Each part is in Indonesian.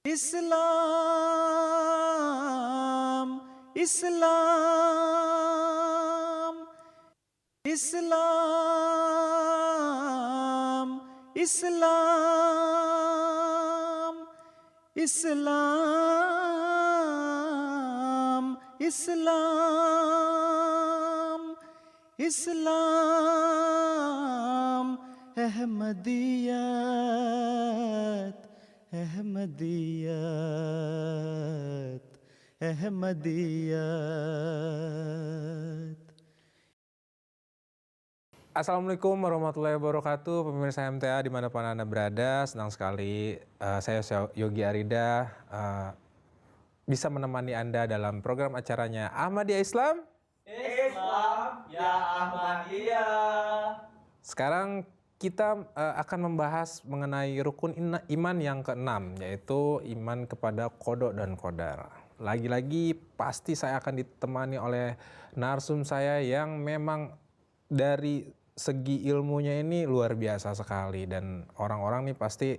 Islam, Islam, Islam, Islam, Islam, Islam, Islam, Ahmadiyat, Ahmadiyat, Ahmadiyat. Assalamualaikum warahmatullahi wabarakatuh, pemirsa MTA dimanapun Anda berada. Senang sekali saya Yogi Arida bisa menemani Anda dalam program acaranya Ahmadiyah Islam. Islam ya Ahmadiyah. Sekarang kita akan membahas mengenai rukun iman yang keenam, yaitu iman kepada qada dan qadar. Lagi-lagi pasti saya akan ditemani oleh narsum saya yang memang dari segi ilmunya ini luar biasa sekali, dan orang-orang nih pasti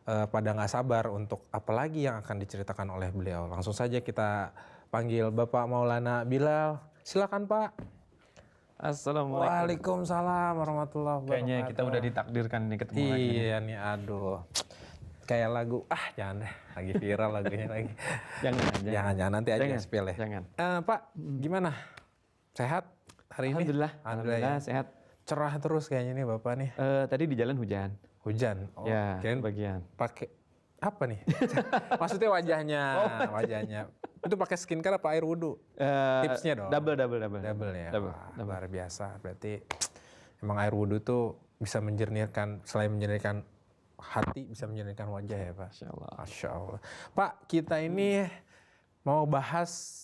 pada nggak sabar untuk apalagi yang akan diceritakan oleh beliau. Langsung saja kita panggil Bapak Maulana Bilal. Silakan Pak. Assalamualaikum. Waalaikumsalam warahmatullahi wabarakatuh. Kayaknya kita udah ditakdirkan nih ketemu lagi. Iya nih, aduh. Kayak lagu, jangan deh, lagi viral lagunya lagi. Jangan nanti aja spill ya. Jangan. Pak, gimana? Sehat hari ini? Alhamdulillah sehat. Cerah terus kayaknya nih Bapak nih. Tadi di jalan hujan. Hujan? Oh, Ya, kirain bagian. pakai apa nih? Maksudnya wajahnya. Wajahnya. Itu pakai skincare apa air wudhu? Tipsnya dong. Double ya. Double. Luar biasa. Berarti emang air wudhu tuh bisa menjernihkan, selain menjernihkan hati, bisa menjernihkan wajah ya Pak? Masya Allah. Masya Allah. Pak, kita ini mau bahas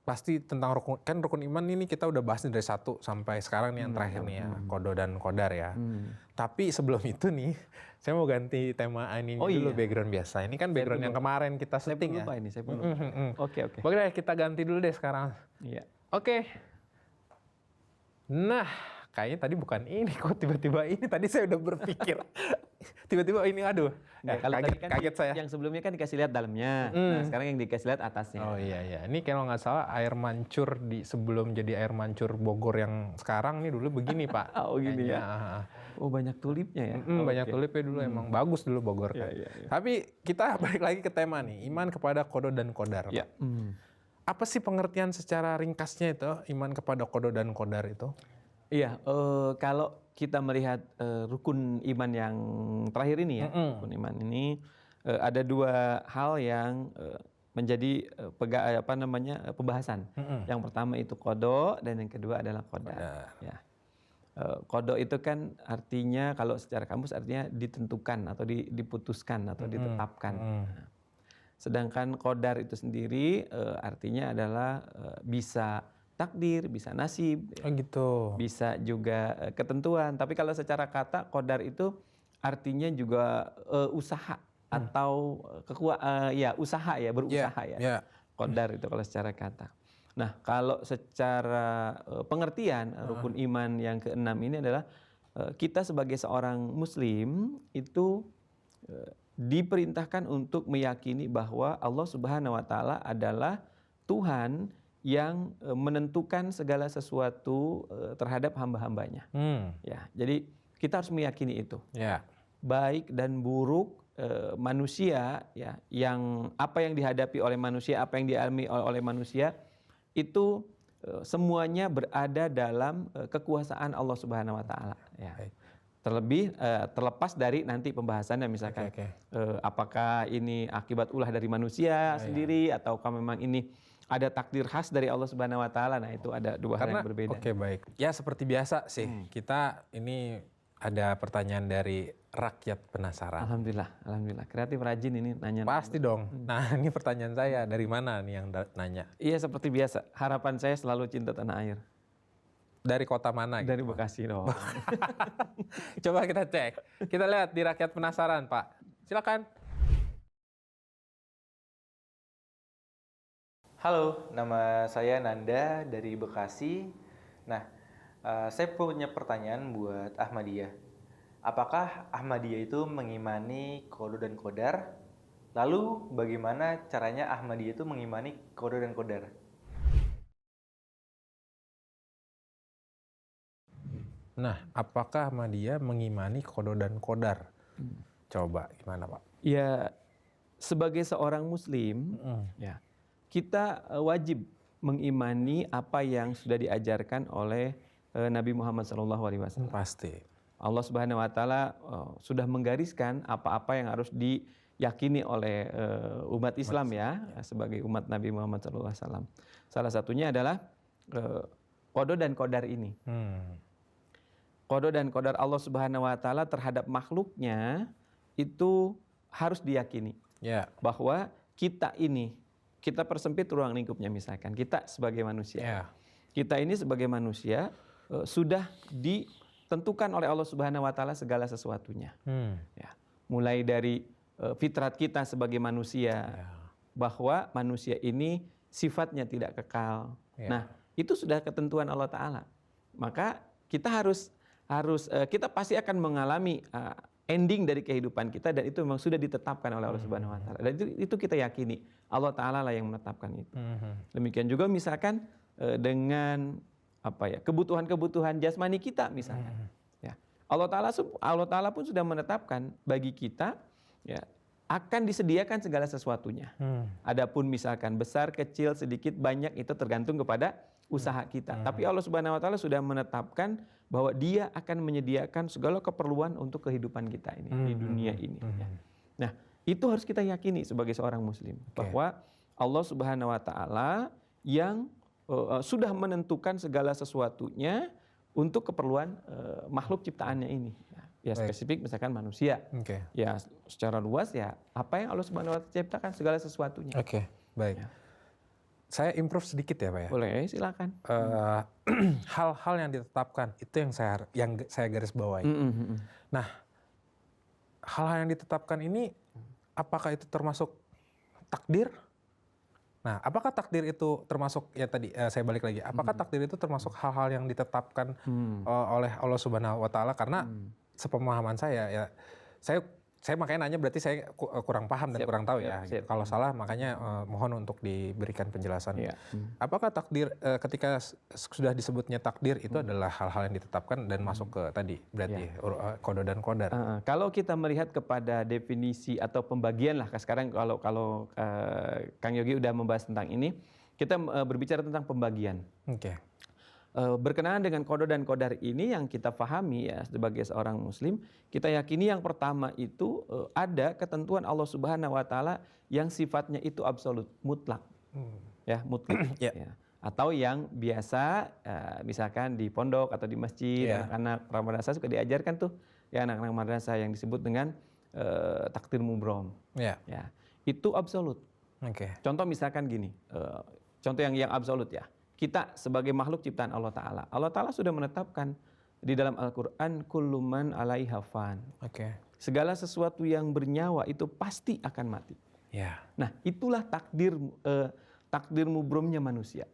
pasti tentang rukun iman ini kita udah bahas dari 1 sampai sekarang nih yang terakhir nih ya, qada dan qadar ya. Tapi sebelum itu nih, saya mau ganti tema ini dulu, background biasa. Ini kan background yang kemarin kita setting ya. Saya belum lupa ini. Oke. Boleh kita ganti dulu deh sekarang. Iya. Oke. Nah, kayaknya tadi bukan ini kok, tiba-tiba ini. Tadi saya udah berpikir. Tiba-tiba ini, aduh. Nah, kalau kaget, tadi kan kaget saya. yang sebelumnya kan dikasih lihat dalamnya. Nah, sekarang yang dikasih lihat atasnya. Oh iya. Ini kalau nggak salah air mancur sebelum jadi air mancur Bogor yang sekarang nih dulu begini Pak. Oh gini ya. Oh banyak tulipnya ya. Banyak tulipnya dulu, emang bagus dulu Bogor kan. Iya. Tapi kita balik lagi ke tema nih, iman kepada qada dan qadar. Iya. Apa sih pengertian secara ringkasnya itu iman kepada qada dan qadar itu? Iya, kalau kita melihat rukun iman yang terakhir ini ya, rukun iman ini ada 2 hal yang menjadi pembahasan. Yang pertama itu qada dan yang kedua adalah qadar. Ya. Qada itu kan artinya kalau secara kamus artinya ditentukan atau diputuskan atau ditetapkan. Sedangkan qadar itu sendiri artinya adalah bisa takdir, bisa nasib, gitu. bisa juga ketentuan. Tapi kalau secara kata qadar itu artinya juga usaha atau usaha ya, berusaha ya. Qadar itu kalau secara kata. Nah, kalau secara pengertian rukun iman yang keenam ini adalah kita sebagai seorang muslim itu diperintahkan untuk meyakini bahwa Allah Subhanahu wa taala adalah Tuhan yang menentukan segala sesuatu terhadap hamba-hambanya. Ya, jadi kita harus meyakini itu. Baik dan buruk manusia ya, yang apa yang dihadapi oleh manusia, apa yang dialami oleh manusia itu semuanya berada dalam kekuasaan Allah Subhanahu wa taala ya. Terlebih terlepas dari nanti pembahasannya misalkan apakah ini akibat ulah dari manusia sendiri ataukah memang ini ada takdir khas dari Allah Subhanahu wa taala. Nah, itu ada 2 hal yang berbeda. Oke, baik. Ya seperti biasa sih, kita ini ada pertanyaan dari rakyat penasaran. Alhamdulillah. Kreatif rajin ini nanya. Pasti dong. Nah, ini pertanyaan saya, dari mana nih yang nanya? Iya, seperti biasa. Harapan saya selalu cinta tanah air. Dari kota mana? Dari Bekasi dong. Coba kita cek. Kita lihat di rakyat penasaran, Pak. Silakan. Halo, nama saya Nanda dari Bekasi. Nah, saya punya pertanyaan buat Ahmadiyah. Apakah Ahmadiyah itu mengimani qada dan qadar? Lalu bagaimana caranya Ahmadiyah itu mengimani qada dan qadar? Nah, apakah Ahmadiyah mengimani qada dan qadar? Coba gimana, Pak? Ya, sebagai seorang muslim, ya, kita wajib mengimani apa yang sudah diajarkan oleh Nabi Muhammad SAW. Pasti. Allah Subhanahu wa taala sudah menggariskan apa-apa yang harus diyakini oleh umat Islam ya, sebagai umat Nabi Muhammad SAW. Salah satunya adalah qada dan qadar ini. Qada dan qadar Allah Subhanahu wa taala terhadap makhluknya itu harus diyakini. Ya. Bahwa kita ini, kita persempit ruang lingkupnya misalkan, kita sebagai manusia. Ya. Kita ini sebagai manusia sudah ditentukan oleh Allah Subhanahu wa taala segala sesuatunya. Ya. Mulai dari fitrat kita sebagai manusia, bahwa manusia ini sifatnya tidak kekal. Ya. Nah, itu sudah ketentuan Allah taala. Maka kita kita pasti akan mengalami ending dari kehidupan kita, dan itu memang sudah ditetapkan oleh Allah Subhanahu wa taala. Dan itu kita yakini Allah taala lah yang menetapkan itu. Demikian juga misalkan dengan kebutuhan-kebutuhan jasmani kita misalkan. Ya. Allah taala pun sudah menetapkan bagi kita ya akan disediakan segala sesuatunya. Adapun misalkan besar, kecil, sedikit, banyak itu tergantung kepada usaha kita. Tapi Allah Subhanahu wa taala sudah menetapkan bahwa Dia akan menyediakan segala keperluan untuk kehidupan kita ini di dunia ini. Ya. Nah, itu harus kita yakini sebagai seorang muslim, bahwa Allah Subhanahu wa taala yang sudah menentukan segala sesuatunya untuk keperluan makhluk ciptaannya ini. Ya spesifik misalkan manusia. Ya secara luas ya apa yang Allah Subhanahu wa taala ciptakan segala sesuatunya. Baik. Ya. Saya improve sedikit ya, Pak ya. Boleh, silakan. Hal-hal yang ditetapkan itu yang saya garis bawahi. Nah, hal-hal yang ditetapkan ini apakah itu termasuk takdir? Nah, apakah takdir itu termasuk ya tadi saya balik lagi. Apakah takdir itu termasuk hal-hal yang ditetapkan oleh Allah Subhanahu wa taala? Karena sepemahaman saya ya saya makanya nanya, berarti saya kurang paham dan kurang tahu ya. Kalau salah makanya mohon untuk diberikan penjelasan. Apakah takdir ketika sudah disebutnya takdir itu adalah hal-hal yang ditetapkan dan masuk ke tadi berarti qada dan qadar. Kalau kita melihat kepada definisi atau pembagian lah sekarang, kalau Kang Yogi udah membahas tentang ini, kita berbicara tentang pembagian. Berkenaan dengan qada dan qadar ini yang kita pahami ya sebagai seorang muslim, kita yakini yang pertama itu ada ketentuan Allah Subhanahu wa taala yang sifatnya itu absolut, mutlak. Ya, mutlak. Ya. Atau yang biasa misalkan di pondok atau di masjid, anak-anak madrasah suka diajarkan tuh ya, anak-anak madrasah yang disebut dengan takdir mubrom. Ya. Itu absolut. Contoh misalkan gini, contoh yang absolut ya. Kita sebagai makhluk ciptaan Allah Ta'ala sudah menetapkan di dalam Al-Quran, kullu man 'alaiha fan. Segala sesuatu yang bernyawa itu pasti akan mati. Nah, itulah takdir mubromnya manusia.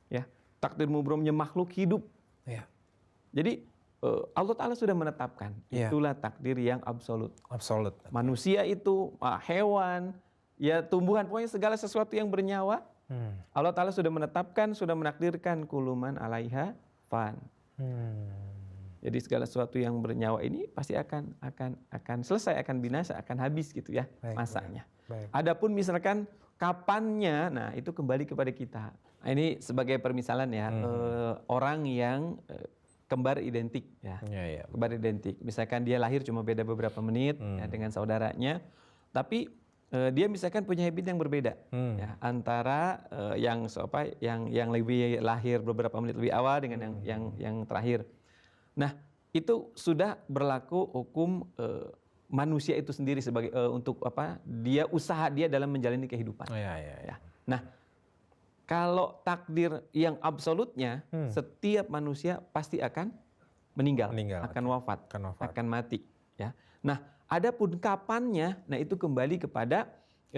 Ya, takdir mubromnya makhluk hidup. Jadi Allah Ta'ala sudah menetapkan, itulah takdir yang absolut. Manusia itu, hewan, ya tumbuhan, pokoknya segala sesuatu yang bernyawa, Allah Ta'ala sudah menetapkan, sudah menakdirkan kullu man 'alaiha fan. Jadi segala sesuatu yang bernyawa ini pasti akan selesai, akan binasa, akan habis gitu ya masanya. Adapun misalkan kapannya, nah itu kembali kepada kita. Nah, ini sebagai permisalan ya, orang yang kembar identik ya. Kembar identik. Misalkan dia lahir cuma beda beberapa menit ya, dengan saudaranya, tapi dia misalkan punya habit yang berbeda ya, antara yang lebih lahir beberapa menit lebih awal dengan yang terakhir. Nah, itu sudah berlaku hukum manusia itu sendiri sebagai untuk usaha dia dalam menjalani kehidupan. Ya. Nah, kalau takdir yang absolutnya, setiap manusia pasti akan meninggal, akan wafat, akan mati. Ya. Nah, adapun kapannya, nah itu kembali kepada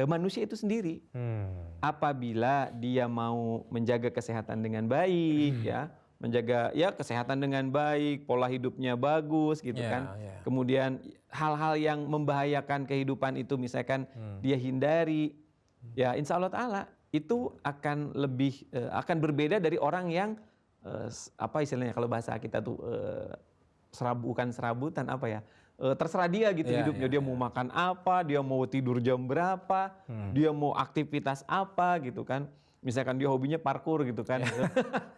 manusia itu sendiri. Apabila dia mau menjaga kesehatan dengan baik, ya, menjaga ya kesehatan dengan baik, pola hidupnya bagus gitu Iya, kan. iya. Kemudian hal-hal yang membahayakan kehidupan itu misalkan dia hindari. Ya insya Allah Ta'ala itu akan lebih akan berbeda dari orang yang apa istilahnya kalau bahasa kita tuh bukan serabutan apa ya, terserah dia gitu Iya, hidupnya. iya, Dia mau makan apa, dia mau tidur jam berapa, dia mau aktivitas apa gitu kan. Misalkan dia hobinya parkur gitu kan.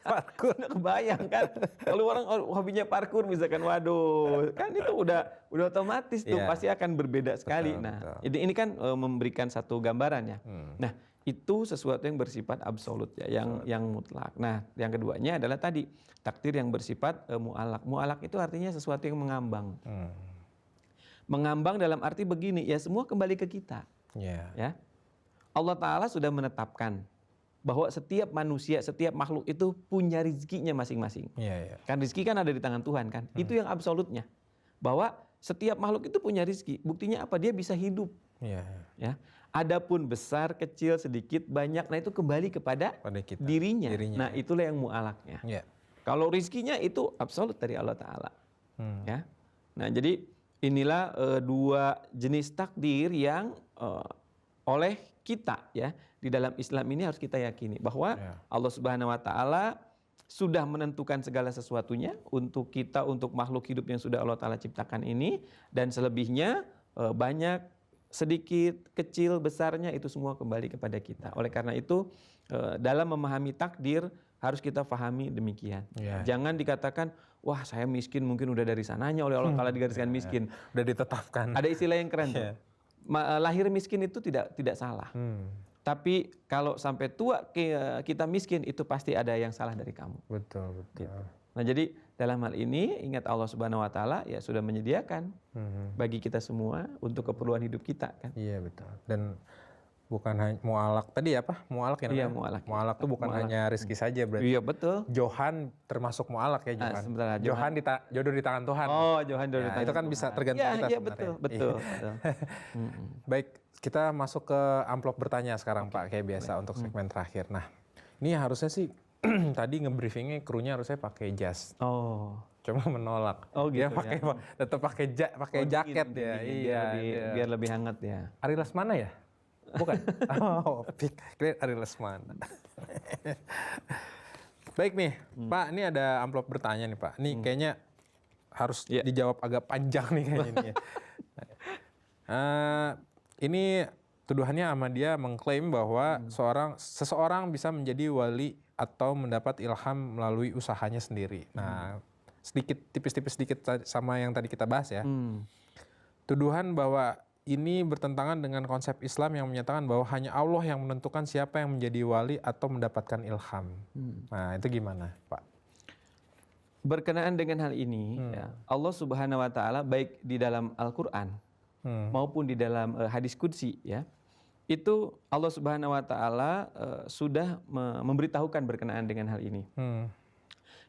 Parkur kebayang kan. Kalau orang hobinya parkur misalkan, waduh, kan itu udah otomatis tuh Iya. pasti akan berbeda sekali. Betul, Nah, betul. ini kan memberikan satu gambaran ya. Nah, itu sesuatu yang bersifat absolut ya, yang mutlak. Nah, yang keduanya adalah tadi takdir yang bersifat mu'alak. Mu'alak itu artinya sesuatu yang mengambang. Mengambang dalam arti begini, ya semua kembali ke kita. Iya. Ya, Allah Ta'ala sudah menetapkan bahwa setiap manusia, setiap makhluk itu punya rizkinya masing-masing. Iya, iya. Kan rizki kan ada di tangan Tuhan kan. Itu yang absolutnya. Bahwa setiap makhluk itu punya rizki. Buktinya apa? Dia bisa hidup. Iya. Ya. Adapun besar, kecil, sedikit, banyak, nah itu kembali kepada Pada kita. dirinya. Dirinya, Nah itulah yang mu'alaknya. Iya. Kalau rizkinya itu absolut dari Allah Ta'ala. Hmm. Ya. Nah jadi inilah dua jenis takdir yang oleh kita ya di dalam Islam ini harus kita yakini bahwa Ya. Allah Subhanahu Wa Ta'ala sudah menentukan segala sesuatunya untuk kita, untuk makhluk hidup yang sudah Allah Ta'ala ciptakan ini, dan selebihnya banyak, sedikit, kecil, besarnya itu semua kembali kepada kita. Oleh karena itu dalam memahami takdir harus kita pahami demikian. Ya. Jangan dikatakan, wah saya miskin mungkin udah dari sananya oleh Allah Ta'ala digariskan miskin. Udah ditetapkan. Ada istilah yang keren tuh. Iya. Lahir miskin itu tidak salah. Tapi kalau sampai tua kita miskin itu pasti ada yang salah dari kamu. Betul, betul. Nah jadi dalam hal ini ingat Allah Subhanahu Wa Ta'ala ya sudah menyediakan bagi kita semua untuk keperluan hidup kita kan. Iya, betul. Dan bukan hanya mu'alak tadi apa? Mu'alak ya namanya? Iya, mu'alak. Mu'alak itu bukan Mu'alak. hanya rezeki saja berarti. Iya betul. Johan termasuk mu'alak ya Johan. sebentar, Johan jodoh di tangan Tuhan. Oh Johan Ya, itu kan bisa tergantung kita Iya sebenarnya. betul Iya. betul. Baik, kita masuk ke amplop bertanya sekarang Pak, kayak biasa untuk segmen terakhir. Nah, ini harusnya sih tadi ngebriefingnya krunya harusnya pakai jas. Oh. Cuma menolak. Oh Dia gitu pakai ya. tetap pakai jaket ya. Iya. Biar lebih hangat ya. Ari Lesmana ya? Bukan. Oh, kira Ari Lesmana. Baik nih, Pak, ini ada amplop bertanya nih, Pak. Ini kayaknya harus dijawab agak panjang nih kayaknya ini. Ya. Ini tuduhannya Ahmadiyah mengklaim bahwa seseorang bisa menjadi wali atau mendapat ilham melalui usahanya sendiri. Nah, tipis-tipis sedikit sama yang tadi kita bahas ya. Tuduhan bahwa ini bertentangan dengan konsep Islam yang menyatakan bahwa hanya Allah yang menentukan siapa yang menjadi wali atau mendapatkan ilham. Nah, itu gimana, Pak? Berkenaan dengan hal ini, ya, Allah Subhanahu Wa Ta'ala baik di dalam Al-Quran maupun di dalam hadis qudsi, ya, itu Allah Subhanahu Wa Ta'ala sudah memberitahukan berkenaan dengan hal ini.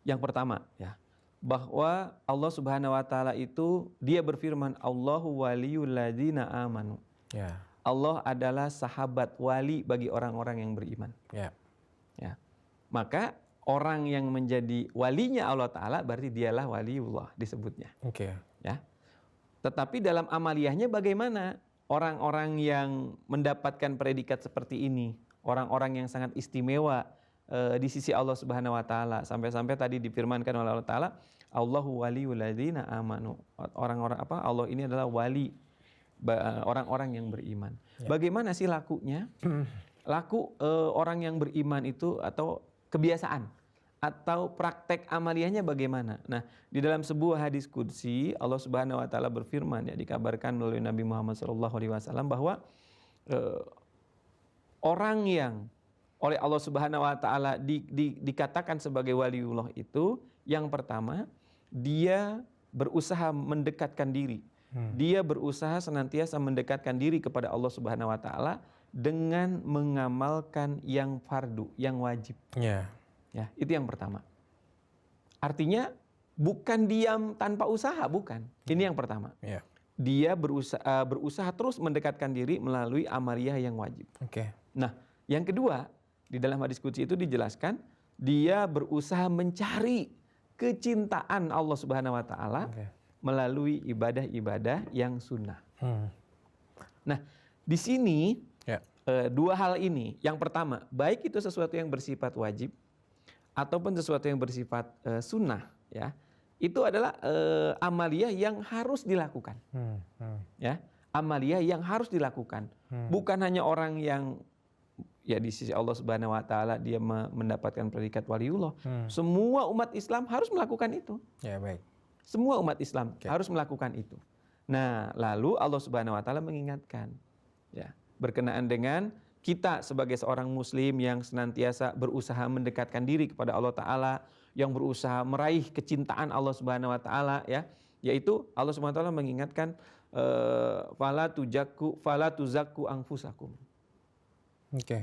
Yang pertama, ya, bahwa Allah Subhanahu Wa Ta'ala itu dia berfirman, Allahu waliyul ladzina amanu. Ya. Allah adalah sahabat wali bagi orang-orang yang beriman. Ya. Ya. Maka orang yang menjadi walinya Allah Ta'ala berarti dialah waliullah disebutnya. Oke. Ya. Tetapi dalam amaliyahnya bagaimana? Orang-orang yang mendapatkan predikat seperti ini, orang-orang yang sangat istimewa di sisi Allah Subhanahu Wa Ta'ala, sampai-sampai tadi difirmankan oleh Allah Ta'ala, Allahu waliyul ladzina amanu. Orang-orang apa? Allah ini adalah wali orang-orang yang beriman. Ya. Bagaimana sih lakunya? Laku orang yang beriman itu atau kebiasaan atau praktek amaliyahnya bagaimana? Nah, di dalam sebuah hadis qudsi Allah Subhanahu Wa Ta'ala berfirman, ya, dikabarkan melalui Nabi Muhammad SAW bahwa orang yang oleh Allah Subhanahu Wa Ta'ala dikatakan sebagai waliullah itu, yang pertama dia berusaha mendekatkan diri. Dia berusaha senantiasa mendekatkan diri kepada Allah Subhanahu Wa Ta'ala dengan mengamalkan yang fardu, yang wajib. Ya. Ya, itu yang pertama. Artinya bukan diam tanpa usaha, bukan. Ini yang pertama. Ya. Dia berusaha terus mendekatkan diri melalui amaliyah yang wajib. Oke. Nah, yang kedua, di dalam hadis qudsi itu dijelaskan dia berusaha mencari kecintaan Allah Subhanahu wa taala melalui ibadah-ibadah yang sunnah. Nah, di sini dua hal ini. Yang pertama, baik itu sesuatu yang bersifat wajib ataupun sesuatu yang bersifat sunnah, ya, itu adalah amaliyah yang harus dilakukan. Ya, amaliyah yang harus dilakukan. Bukan hanya orang yang ya di sisi Allah Subhanahu wa taala dia mendapatkan predikat waliullah. Semua umat Islam harus melakukan itu. Ya, baik. Semua umat Islam harus melakukan itu. Nah, lalu Allah Subhanahu wa taala mengingatkan, ya, berkenaan dengan kita sebagai seorang muslim yang senantiasa berusaha mendekatkan diri kepada Allah taala, yang berusaha meraih kecintaan Allah Subhanahu wa taala, ya, yaitu Allah Subhanahu wa taala mengingatkan fala tuzakku anfusakum.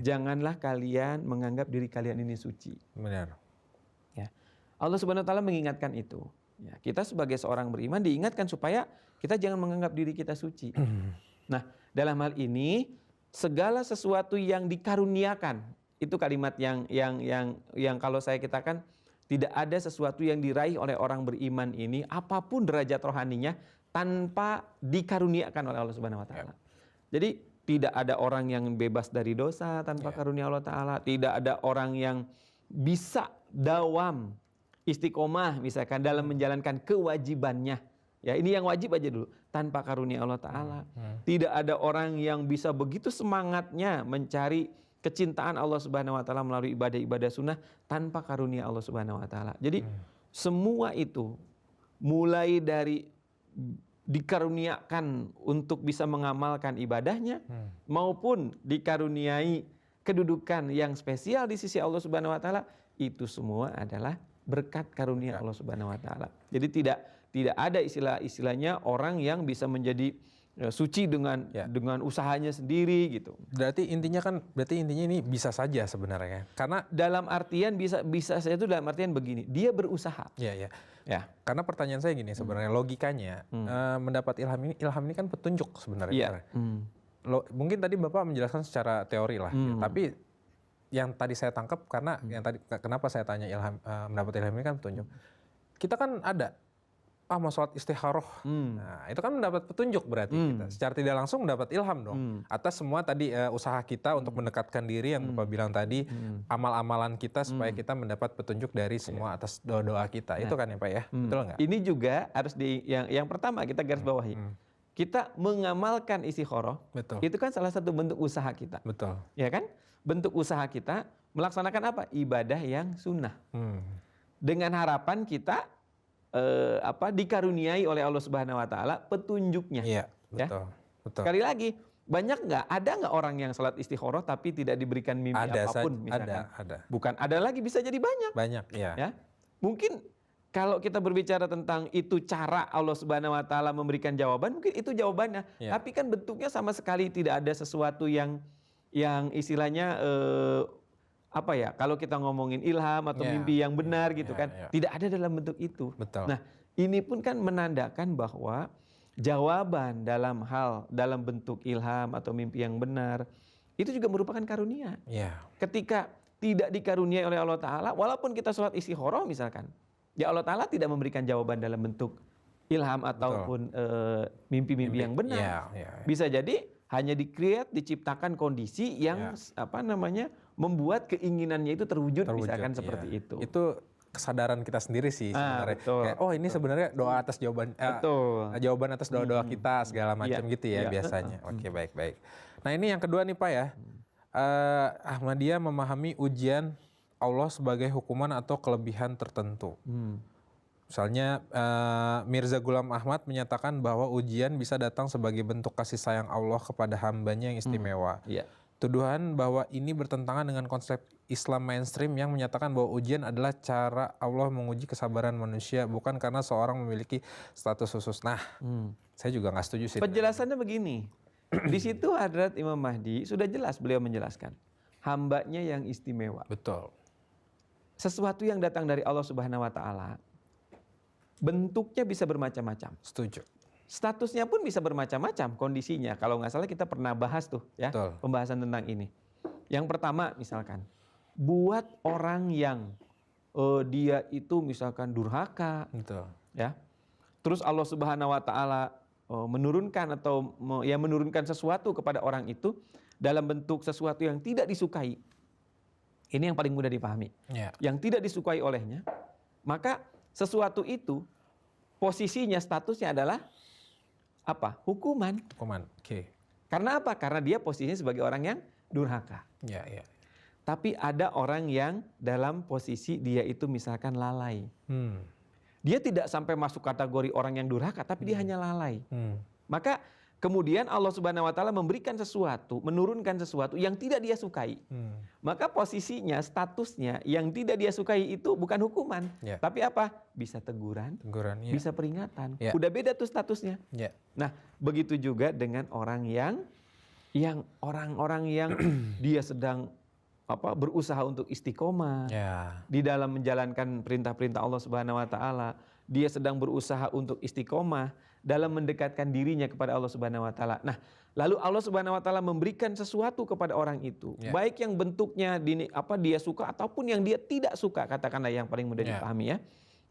Janganlah kalian menganggap diri kalian ini suci. Benar. Ya. Allah Subhanahu wa taala mengingatkan itu. Ya, kita sebagai seorang beriman diingatkan supaya kita jangan menganggap diri kita suci. Nah, dalam hal ini segala sesuatu yang dikaruniakan, itu kalimat yang kalau saya katakan tidak ada sesuatu yang diraih oleh orang beriman ini apapun derajat rohaninya tanpa dikaruniakan oleh Allah Subhanahu wa taala. Jadi tidak ada orang yang bebas dari dosa tanpa karunia Allah taala, tidak ada orang yang bisa dawam istiqomah misalkan dalam menjalankan kewajibannya. Ya, ini yang wajib aja dulu tanpa karunia Allah taala. Tidak ada orang yang bisa begitu semangatnya mencari kecintaan Allah Subhanahu wa taala melalui ibadah-ibadah sunnah tanpa karunia Allah Subhanahu wa taala. Jadi semua itu mulai dari dikaruniakan untuk bisa mengamalkan ibadahnya maupun dikaruniai kedudukan yang spesial di sisi Allah Subhanahu wa taala, itu semua adalah berkat karunia Allah Subhanahu wa taala. Jadi tidak ada istilahnya orang yang bisa menjadi suci dengan usahanya sendiri gitu. Berarti intinya ini bisa saja sebenarnya. Karena dalam artian bisa saja itu dalam artian begini, dia berusaha. Iya. Ya. Karena pertanyaan saya gini sebenarnya logikanya mendapat ilham ini kan petunjuk sebenarnya. Mungkin tadi Bapak menjelaskan secara teori lah, tapi yang tadi saya tangkap karena yang tadi kenapa saya tanya mendapat ilham ini kan petunjuk. Kita kan ada mau sholat istikharah. Nah, itu kan mendapat petunjuk berarti kita. Secara tidak langsung mendapat ilham dong. Atas semua tadi usaha kita untuk mendekatkan diri yang Bapak bilang tadi, amal-amalan kita supaya kita mendapat petunjuk dari semua atas doa-doa kita. Itu kan ya Pak ya? Betul nggak? Ini juga harus yang pertama kita garis bawahi. Kita mengamalkan istikharah. Itu kan salah satu bentuk usaha kita. Betul. Ya kan? Bentuk usaha kita melaksanakan apa? Ibadah yang sunnah. Dengan harapan kita dikaruniai oleh Allah Subhanahu wa taala petunjuknya. Iya, betul. Betul. Sekali lagi, ada nggak orang yang salat istikharah tapi tidak diberikan mimpi apapun misalkan? Ada. Bukan ada lagi, bisa jadi banyak. Banyak, iya. Ya. Mungkin kalau kita berbicara tentang itu cara Allah Subhanahu wa taala memberikan jawaban, mungkin itu jawabannya. Tapi kan bentuknya sama sekali tidak ada sesuatu yang istilahnya kalau kita ngomongin ilham atau mimpi yang benar gitu kan, tidak ada dalam bentuk itu. Betul. Nah, ini pun kan menandakan bahwa jawaban dalam bentuk ilham atau mimpi yang benar itu juga merupakan karunia. Ketika tidak dikaruniai oleh Allah taala, walaupun kita sholat istikharah misalkan, ya Allah taala tidak memberikan jawaban dalam bentuk ilham ataupun mimpi-mimpi yang benar. Bisa jadi hanya diciptakan kondisi yang membuat keinginannya itu terwujud misalkan seperti itu. Itu kesadaran kita sendiri sih sebenarnya. Kayak, ini sebenarnya doa atas jawaban jawaban atas doa-doa kita segala macam gitu ya biasanya. Oke, baik. Nah, ini yang kedua nih Pak ya. Ahmadiyah memahami ujian Allah sebagai hukuman atau kelebihan tertentu. Misalnya Mirza Ghulam Ahmad menyatakan bahwa ujian bisa datang sebagai bentuk kasih sayang Allah kepada hambanya yang istimewa. Tuduhan bahwa ini bertentangan dengan konsep Islam mainstream yang menyatakan bahwa ujian adalah cara Allah menguji kesabaran manusia, bukan karena seorang memiliki status khusus. Nah, saya juga nggak setuju sih. Penjelasannya begini, di situ Hadrat Imam Mahdi sudah jelas beliau menjelaskan, hambanya yang istimewa. Betul. Sesuatu yang datang dari Allah Subhanahu wa taala, bentuknya bisa bermacam-macam. Setuju. Statusnya pun bisa bermacam-macam kondisinya. Kalau nggak salah kita pernah bahas tuh ya. Betul. Pembahasan tentang ini. Yang pertama misalkan buat orang yang dia itu misalkan durhaka, Betul. ya. Terus Allah Subhanahu wa taala menurunkan atau menurunkan sesuatu kepada orang itu dalam bentuk sesuatu yang tidak disukai. Ini yang paling mudah dipahami. Ya. Yang tidak disukai olehnya, maka sesuatu itu posisinya, statusnya adalah apa? Hukuman. Hukuman. Oke. Karena apa? Karena dia posisinya sebagai orang yang durhaka. Ya, ya. Tapi ada orang yang dalam posisi dia itu misalkan lalai. Dia tidak sampai masuk kategori orang yang durhaka, tapi dia hanya lalai. Maka kemudian Allah Subhanahu wa taala memberikan sesuatu, menurunkan sesuatu yang tidak dia sukai. Maka posisinya, statusnya yang tidak dia sukai itu bukan hukuman, Ya. tapi apa? Bisa teguran, Teguran. Ya. bisa peringatan. Ya. Udah beda tuh statusnya. Ya. Nah, begitu juga dengan orang yang orang-orang yang dia sedang berusaha untuk istiqomah Ya. di dalam menjalankan perintah-perintah Allah Subhanahu wa taala. Dia sedang berusaha untuk istiqomah dalam mendekatkan dirinya kepada Allah Subhanahu wa taala. Nah, lalu Allah Subhanahu wa taala memberikan sesuatu kepada orang itu, Ya. baik yang bentuknya dia suka ataupun yang dia tidak suka, katakanlah yang paling mudah Ya. dipahami ya.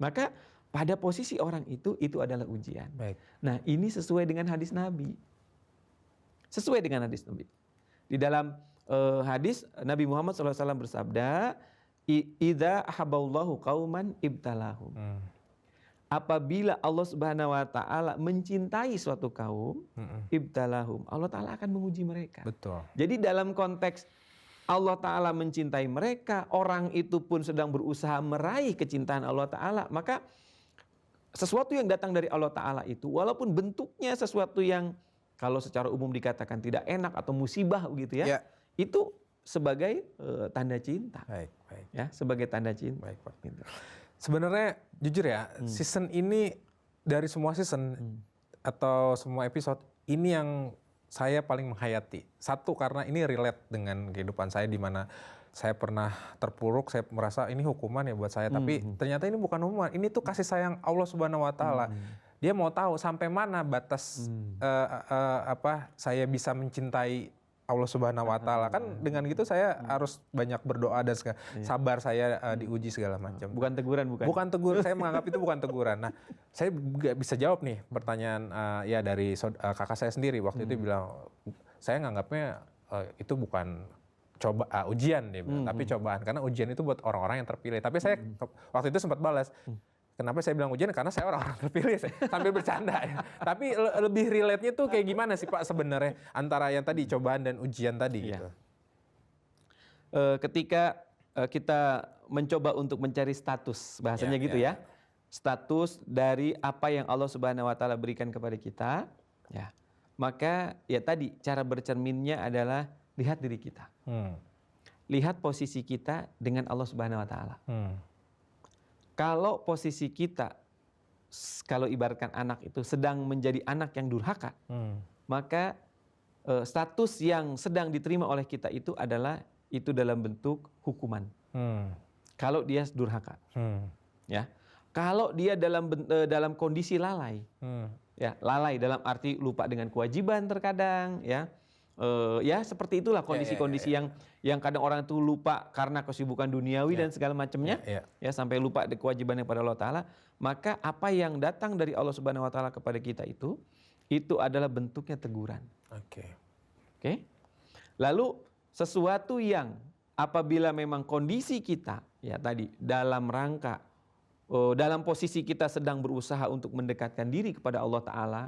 Maka pada posisi orang itu adalah ujian. Baik. Nah, ini sesuai dengan hadis Nabi. Sesuai dengan hadis Nabi. Di dalam hadis Nabi Muhammad SAW bersabda, "Idza ahabballahu qauman ibtalahum." Apabila Allah Subhanahu wa taala mencintai suatu kaum, ibtalahum, Allah taala akan menguji mereka. Betul. Jadi dalam konteks Allah taala mencintai mereka, orang itu pun sedang berusaha meraih kecintaan Allah taala, maka sesuatu yang datang dari Allah taala itu walaupun bentuknya sesuatu yang kalau secara umum dikatakan tidak enak atau musibah gitu ya. Ya. Itu sebagai tanda cinta. Baik, baik. Ya, sebagai tanda cinta. Baik, Pak. Gitu. Sebenarnya jujur ya, season ini dari semua season atau semua episode ini yang saya paling menghayati. Satu, karena ini relate dengan kehidupan saya di mana saya pernah terpuruk, saya merasa ini hukuman ya buat saya, tapi ternyata ini bukan hukuman. Ini tuh kasih sayang Allah Subhanahu wa taala. Dia mau tahu sampai mana batas saya bisa mencintai Allah Subhanahu wa taala. Kan dengan gitu saya harus banyak berdoa dan sabar saya diuji segala macam. Bukan teguran, bukan. Bukan teguran, saya menganggap itu bukan teguran. Nah, saya nggak bisa jawab nih pertanyaan ya dari kakak saya sendiri waktu itu bilang, saya nganggapnya itu bukan ujian dia bilang, tapi cobaan, karena ujian itu buat orang-orang yang terpilih. Tapi saya waktu itu sempat balas, kenapa saya bilang ujian? Karena saya orang-orang terpilih, sambil bercanda ya. Tapi lebih relate-nya tuh kayak gimana sih Pak sebenarnya antara yang tadi cobaan dan ujian tadi gitu? Ketika kita mencoba untuk mencari status, bahasanya gitu ya. Status dari apa yang Allah Subhanahu wa taala berikan kepada kita, ya. Maka ya tadi cara bercerminnya adalah lihat diri kita. Lihat posisi kita dengan Allah Subhanahu wa taala. Kalau posisi kita, kalau ibaratkan anak itu sedang menjadi anak yang durhaka, maka status yang sedang diterima oleh kita itu adalah itu dalam bentuk hukuman. Kalau dia durhaka, ya. Kalau dia dalam kondisi lalai, ya lalai dalam arti lupa dengan kewajiban terkadang, ya. Ya seperti itulah kondisi-kondisi yang kadang orang itu lupa karena kesibukan duniawi dan segala macamnya, ya sampai lupa kewajibannya pada Allah Taala. Maka apa yang datang dari Allah Subhanahu Wa Taala kepada kita itu adalah bentuknya teguran. Oke. Lalu sesuatu yang apabila memang kondisi kita ya tadi dalam rangka dalam posisi kita sedang berusaha untuk mendekatkan diri kepada Allah Taala,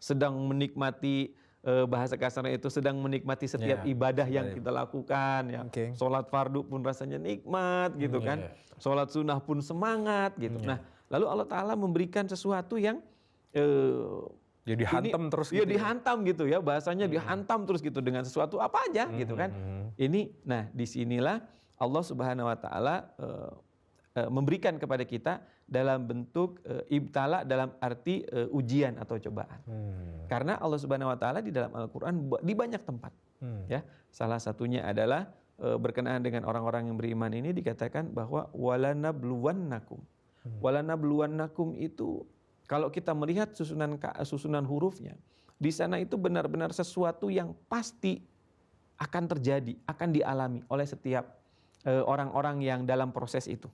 sedang menikmati bahasa kasarnya itu sedang menikmati setiap ibadah yang kita lakukan ya. Sholat fardu pun rasanya nikmat gitu kan. Sholat sunnah pun semangat gitu. Nah, lalu Allah Taala memberikan sesuatu yang ya dihantam terus gitu. Ya dihantam gitu ya, bahasanya dihantam terus gitu dengan sesuatu apa aja gitu kan. Nah disinilah Allah Subhanahu wa taala memberikan kepada kita dalam bentuk ibtala dalam arti ujian atau cobaan. Karena Allah Subhanahu wa taala di dalam Al-Qur'an di banyak tempat. Ya, salah satunya adalah berkenaan dengan orang-orang yang beriman ini dikatakan bahwa walanabluwannakum. Walanabluwannakum itu kalau kita melihat susunan hurufnya, di sana itu benar-benar sesuatu yang pasti akan terjadi, akan dialami oleh setiap orang-orang yang dalam proses itu,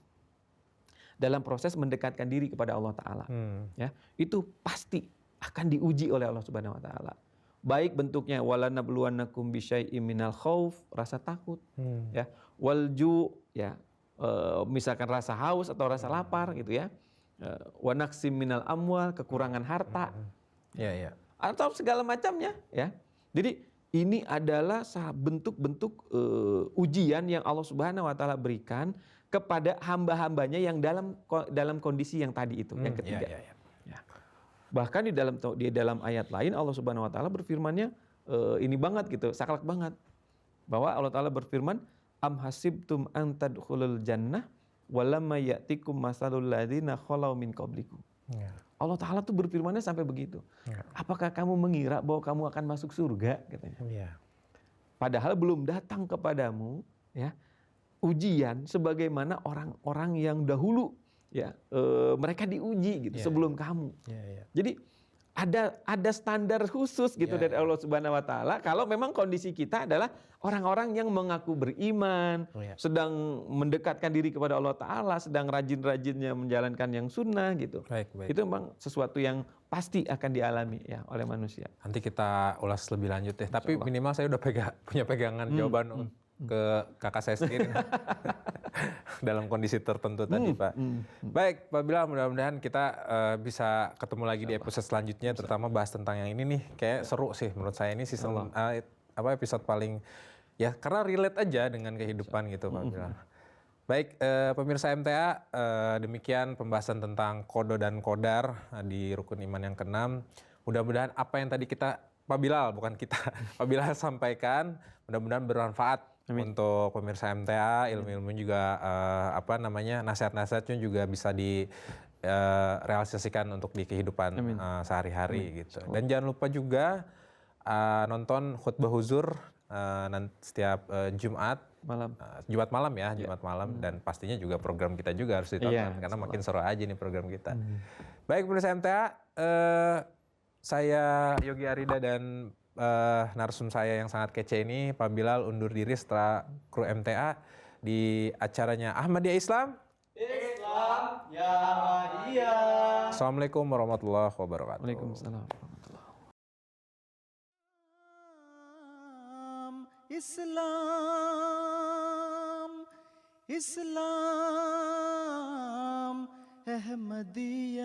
dalam proses mendekatkan diri kepada Allah Ta'ala, ya, itu pasti akan diuji oleh Allah Subhanahu Wa Ta'ala. Baik bentuknya walanabluwannakum bisyai'im minal khauf, rasa takut, ya, walju, ya, misalkan rasa haus atau rasa lapar gitu ya, wa naqsim minal amwal, kekurangan harta, atau segala macamnya, ya. Jadi ini adalah bentuk-bentuk ujian yang Allah Subhanahu Wa Ta'ala berikan kepada hamba-hambanya yang dalam kondisi yang tadi itu, yang ketiga. Ya. Bahkan di dalam ayat lain Allah Subhanahu Wa Ta'ala berfirmannya ini banget gitu, saklek banget, bahwa Allah Ta'ala berfirman, am hasibtum an tadkhulul jannah walamma ya'tikum masalul ladzina khalau min qablikum. Allah Ta'ala tuh berfirmannya sampai begitu. Apakah kamu mengira bahwa kamu akan masuk surga, katanya. Padahal belum datang kepadamu, ya, ujian sebagaimana orang-orang yang dahulu, ya, mereka diuji gitu sebelum kamu. Jadi ada standar khusus gitu dari Allah Subhanahu Wa Ta'ala kalau memang kondisi kita adalah orang-orang yang mengaku beriman, sedang mendekatkan diri kepada Allah Ta'ala, sedang rajin-rajinnya menjalankan yang sunnah gitu. Itu memang sesuatu yang pasti akan dialami ya oleh manusia. Nanti kita ulas lebih lanjut ya. Tapi minimal saya udah punya pegangan jawaban ke kakak saya sendiri dalam kondisi tertentu tadi, Pak. Baik, Pak Bilal, mudah-mudahan kita bisa ketemu lagi di episode selanjutnya, terutama bahas tentang yang ini nih. Kayak seru sih menurut saya, ini season episode paling ya karena relate aja dengan kehidupan gitu, Pak Bilal. Baik, pemirsa MTA, demikian pembahasan tentang kodo dan kodar di rukun iman yang ke-6. Mudah-mudahan apa yang tadi Pak Bilal, bukan kita, Pak Bilal sampaikan, mudah-mudahan bermanfaat untuk pemirsa MTA, ilmu-ilmu juga nasihat-nasihatnya juga bisa direalisasikan untuk di kehidupan sehari-hari gitu. Dan jangan lupa juga nonton khutbah huzur setiap Jumat malam ya, Jumat malam, dan pastinya juga program kita juga harus ditonton karena makin seru aja nih program kita. Baik pemirsa MTA, saya Yogi Arida dan narsum saya yang sangat kece ini, Pak Bilal, undur diri setelah kru MTA di acaranya Ahmadiyah Islam Ya Ahmadiyah. Assalamualaikum warahmatullahi wabarakatuh. Waalaikumsalam. Islam Ahmadiyat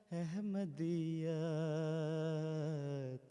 Ahmadiyat